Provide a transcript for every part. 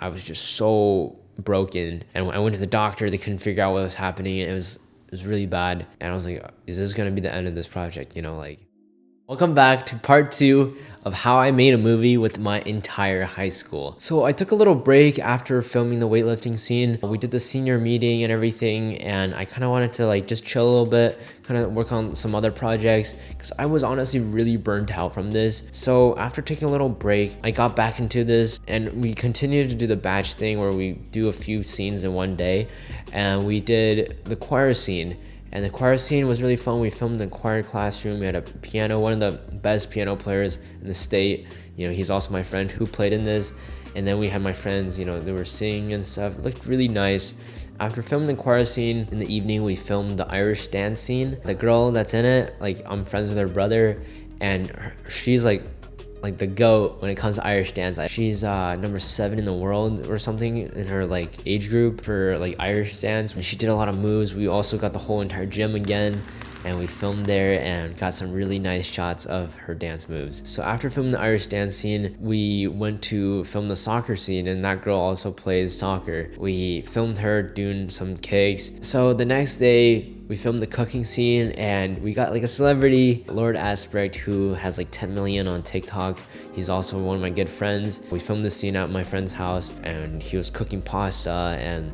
I was just so broken. And when I went to the doctor, they couldn't figure out what was happening. It was really bad. And I was like, is this gonna be the end of this project? You know, like. Welcome back to part 2 of how I made a movie with my entire high school. So I took a little break after filming the weightlifting scene. We did the senior meeting and everything, and I kind of wanted to like just chill a little bit, kind of work on some other projects, because I was honestly really burnt out from this. So after taking a little break, I got back into this, and we continued to do the batch thing where we do a few scenes in one day, and we did the choir scene. And the choir scene was really fun. We filmed in the choir classroom. We had a piano, one of the best piano players in the state. You know, he's also my friend who played in this. And then we had my friends, you know, they were singing and stuff. It looked really nice. After filming the choir scene in the evening, we filmed the Irish dance scene. The girl that's in it, like, I'm friends with her brother, and she's like the GOAT when it comes to Irish dance. She's number 7 in the world or something in her like age group for like Irish dance. And she did a lot of moves. We also got the whole entire gym again, and we filmed there and got some really nice shots of her dance moves. So after filming the Irish dance scene, we went to film the soccer scene, and that girl also plays soccer. We filmed her doing some kicks. So the next day, we filmed the cooking scene, and we got like a celebrity, Lourd Asprec, who has like 10 million on TikTok. He's also one of my good friends. We filmed the scene at my friend's house, and he was cooking pasta, and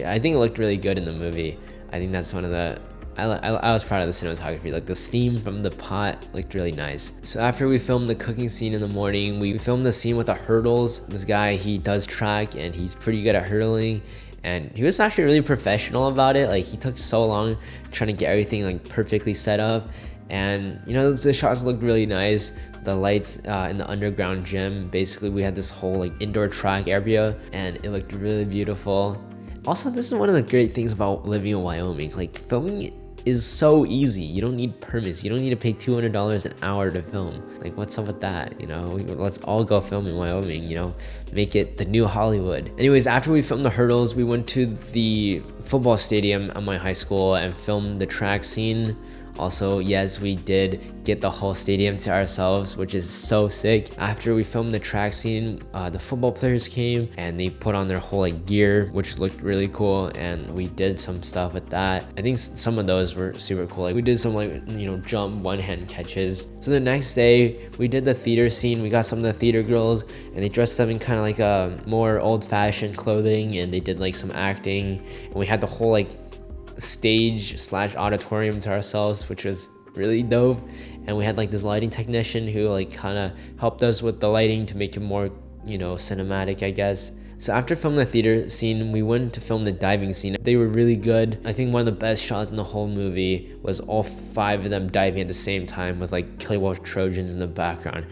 I think it looked really good in the movie. I think that's one of the I was proud of the cinematography. Like the steam from the pot looked really nice. So after we filmed the cooking scene in the morning, we filmed the scene with the hurdles. This guy, he does track and he's pretty good at hurdling. And he was actually really professional about it. Like he took so long trying to get everything like perfectly set up. And you know, the shots looked really nice. The lights in the underground gym, basically we had this whole like indoor track area, and it looked really beautiful. Also, this is one of the great things about living in Wyoming. Like filming is so easy. You don't need permits. You don't need to pay $200 an hour to film. Like, what's up with that? You know, let's all go film in Wyoming, you know, make it the new Hollywood. Anyways, after we filmed the hurdles, we went to the football stadium at my high school and filmed the track scene. Also, yes, we did get the whole stadium to ourselves, which is so sick. After we filmed the track scene, the football players came and they put on their whole like gear, which looked really cool, and we did some stuff with that. I think some of those were super cool. Like we did some like, you know, jump one-hand catches. So the next day, we did the theater scene. We got some of the theater girls, and they dressed up in kind of like a more old-fashioned clothing, and they did like some acting. And we had the whole like stage/auditorium to ourselves, which was really dope. And we had like this lighting technician who like kind of helped us with the lighting to make it more, you know, cinematic, I guess. So after filming the theater scene, we went to film the diving scene. They were really good. I think one of the best shots in the whole movie was all 5 of them diving at the same time with like killer Trojans in the background.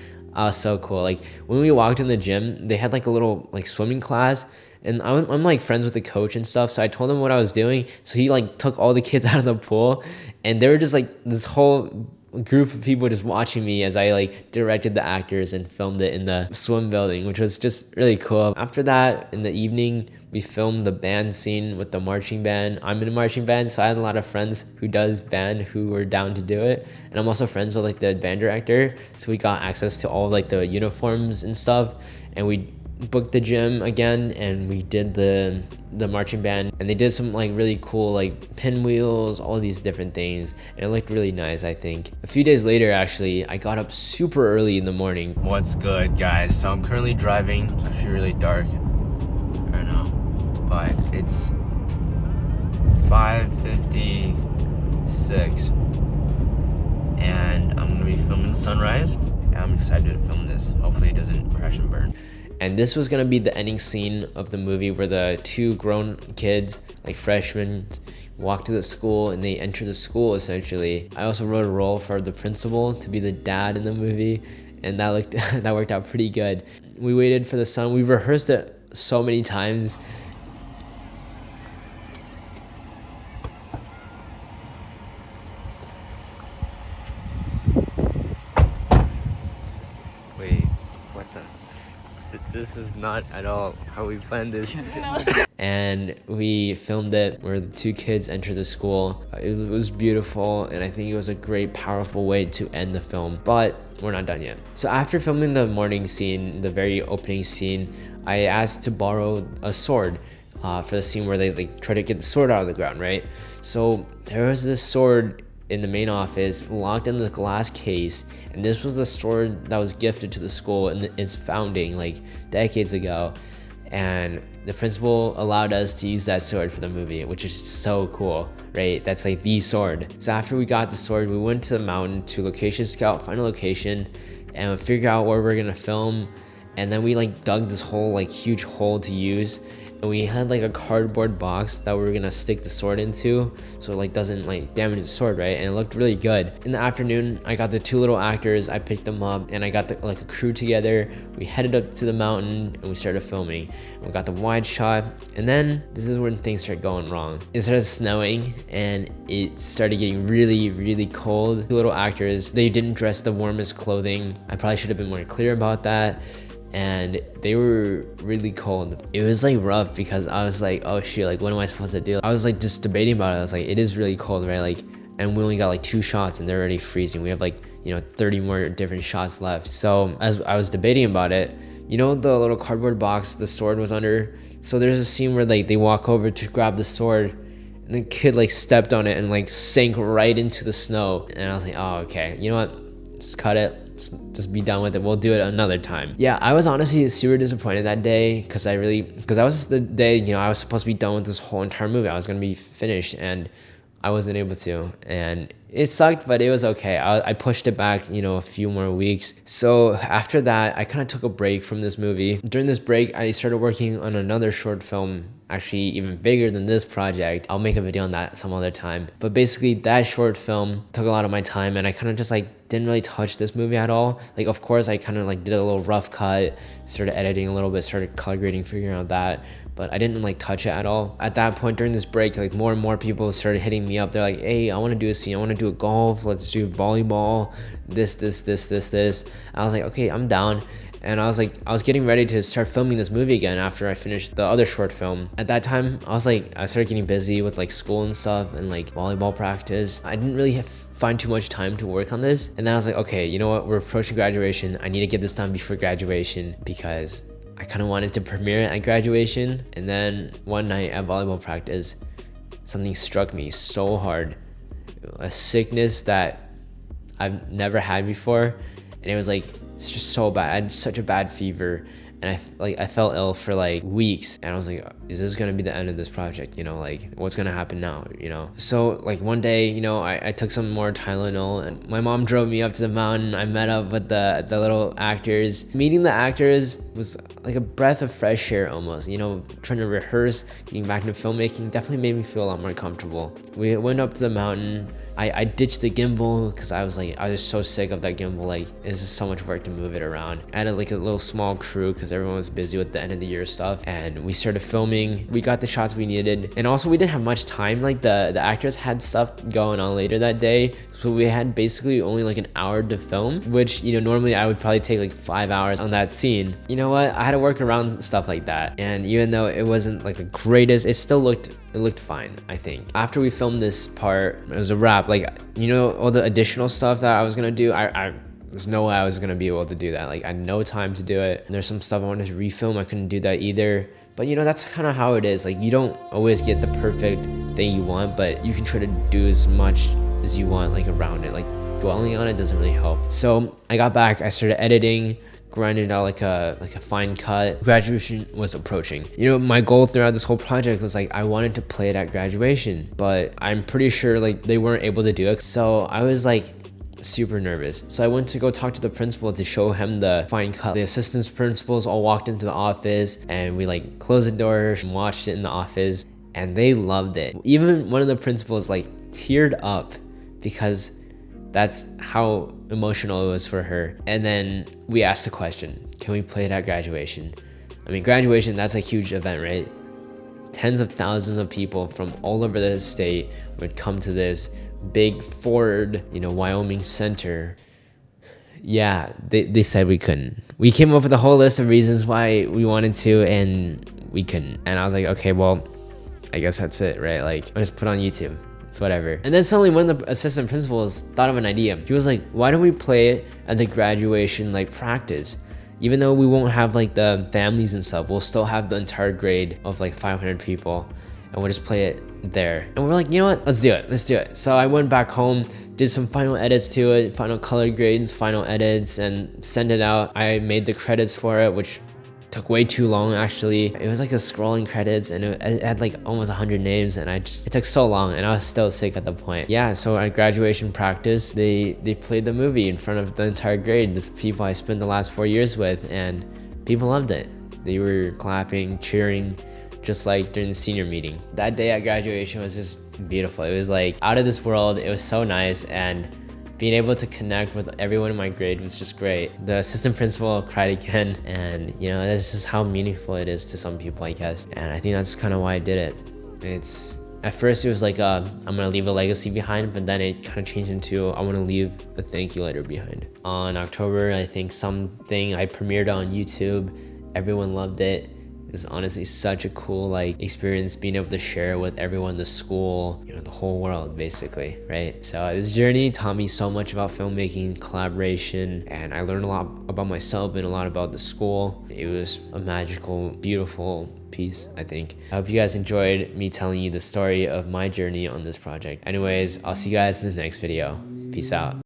So cool. Like when we walked in the gym, they had like a little like swimming class, and I'm like friends with the coach and stuff, so I told him what I was doing. So he like took all the kids out of the pool, and they were just like this whole group of people just watching me as I like directed the actors and filmed it in the swim building, which was just really cool. After that, in the evening, we filmed the band scene with the marching band. I'm in a marching band, so I had a lot of friends who does band who were down to do it, and I'm also friends with like the band director, so we got access to all like the uniforms and stuff, and we booked the gym again, and we did the marching band, and they did some like really cool like pinwheels, all these different things, and it looked really nice. I think a few days later, actually, I got up super early in the morning. What's good, guys? So I'm currently driving. It's actually really dark right now, but it's 5:56 and I'm gonna be filming the sunrise, and I'm excited to film this. Hopefully it doesn't crash and burn. And this was gonna be the ending scene of the movie, where the 2 grown kids, like freshmen, walk to the school and they enter the school essentially. I also wrote a role for the principal to be the dad in the movie, and that worked out pretty good. We waited for the sun. We rehearsed it so many times. Wait, what the? This This is not at all how we planned this. And we filmed it where the two kids enter the school. It was beautiful, and I think it was a great, powerful way to end the film, but we're not done yet. So after filming the morning scene, the very opening scene, I asked to borrow a sword for the scene where they like try to get the sword out of the ground, right? So there was this sword in the main office locked in this glass case, and this was the sword that was gifted to the school in its founding like decades ago, and the principal allowed us to use that sword for the movie, which is so cool, right? That's like the sword. So after we got the sword, we went to the mountain to location scout, find a location, and figure out where we're gonna film. And then we like dug this whole like huge hole to use, and we had like a cardboard box that we were gonna stick the sword into so it like doesn't like damage the sword, right? And it looked really good. In the afternoon, I got the two little actors, I picked them up, and I got like a crew together. We headed up to the mountain and we started filming. We got the wide shot, and then this is when things started going wrong. It started snowing and it started getting really, really cold. The little actors, they didn't dress the warmest clothing. I probably should have been more clear about that. And they were really cold. It was like rough because I was like, oh shit, like what am I supposed to do? I was like just debating about it. I was like, it is really cold, right? Like, and we only got like 2 shots and they're already freezing. We have like, 30 more different shots left. So as I was debating about it, the little cardboard box the sword was under. So there's a scene where like they walk over to grab the sword, and the kid like stepped on it and like sank right into the snow. And I was like, oh, okay, you know what? Just cut it. Just be done with it. We'll do it another time. Yeah, I was honestly super disappointed that day because that was the day, I was supposed to be done with this whole entire movie. I was going to be finished and I wasn't able to. And it sucked, but it was okay. I pushed it back, a few more weeks. So after that, I kind of took a break from this movie. During this break, I started working on another short film, actually even bigger than this project. I'll make a video on that some other time. But basically that short film took a lot of my time, and I kind of just like didn't really touch this movie at all. Like, of course, I kind of like did a little rough cut, started editing a little bit, started color grading, figuring out that, but I didn't like touch it at all. At that point during this break, like more and more people started hitting me up. They're like, hey, I want to do a scene. I want to do a golf. Let's do volleyball. This. I was like, okay, I'm down. And I was getting ready to start filming this movie again after I finished the other short film. At that time, I started getting busy with like school and stuff and like volleyball practice. I didn't really find too much time to work on this. And then I was like, okay, you know what? We're approaching graduation. I need to get this done before graduation because I kind of wanted to premiere it at graduation. And then one night at volleyball practice, something struck me so hard. A sickness that I've never had before. And it was like, it's just so bad. I had such a bad fever, and I felt ill for like weeks, and I was like, is this gonna be the end of this project? Like what's gonna happen now? So like one day, I took some more Tylenol, and my mom drove me up to the mountain. I met up with the little actors. Meeting the actors was like a breath of fresh air almost. Trying to rehearse, getting back into filmmaking definitely made me feel a lot more comfortable. We went up to the mountain. I ditched the gimbal because I was so sick of that gimbal. Like, it's just so much work to move it around. I had like a little small crew because everyone was busy with the end of the year stuff, and we started filming. We got the shots we needed, and also we didn't have much time. Like the actors had stuff going on later that day, so we had basically only like an hour to film, which normally I would probably take like 5 hours on that scene. You know what? I had to work around stuff like that, and even though it wasn't like the greatest, it still looked fine, I think. After we filmed this part, it was a wrap. Like, all the additional stuff that I was gonna do, there's no way I was gonna be able to do that. Like, I had no time to do it. And there's some stuff I wanted to refilm, I couldn't do that either. But that's kind of how it is. Like, you don't always get the perfect thing you want, but you can try to do as much as you want, like, around it. Like, dwelling on it doesn't really help. So I got back, I started editing, grinded out like a fine cut. Graduation was approaching. My goal throughout this whole project was like, I wanted to play it at graduation, but I'm pretty sure like they weren't able to do it. So I was like super nervous. So I went to go talk to the principal to show him the fine cut. The assistant principals all walked into the office, and we like closed the door and watched it in the office, and they loved it. Even one of the principals like teared up because that's how emotional it was for her. And then we asked the question, can we play it at graduation? I mean, graduation, that's a huge event, right? Tens of thousands of people from all over the state would come to this big Ford, Wyoming center. Yeah, they said we couldn't. We came up with a whole list of reasons why we wanted to, and we couldn't. And I was like, okay, well, I guess that's it, right? Like, I'll just put it on YouTube. It's whatever. And then suddenly one of the assistant principals thought of an idea. He was like, why don't we play it at the graduation like practice? Even though we won't have like the families and stuff, we'll still have the entire grade of like 500 people, and we'll just play it there. And we're like, you know what? Let's do it. Let's do it. So I went back home, did some final edits to it, final color grades, final edits, and sent it out. I made the credits for it, which took way too long actually. It was like a scrolling credits, and it had like almost 100 names, and it took so long, and I was still sick at the point. Yeah, so at graduation practice, they played the movie in front of the entire grade, the people I spent the last 4 years with, and people loved it. They were clapping, cheering, just like during the senior meeting. That day at graduation was just beautiful. It was like out of this world. It was so nice, and being able to connect with everyone in my grade was just great. The assistant principal cried again, and you know, that's just how meaningful it is to some people, I guess. And I think that's kind of why I did it. At first it was like I'm gonna leave a legacy behind, but then it kind of changed into I want to leave a thank you letter behind. On October, I think something I premiered on YouTube, everyone loved it. It was honestly such a cool like experience being able to share with everyone, the school, you know, the whole world basically, right? So this journey taught me so much about filmmaking, collaboration, and I learned a lot about myself and a lot about the school. It was a magical, beautiful piece, I think. I hope you guys enjoyed me telling you the story of my journey on this project. Anyways, I'll see you guys in the next video. Peace out.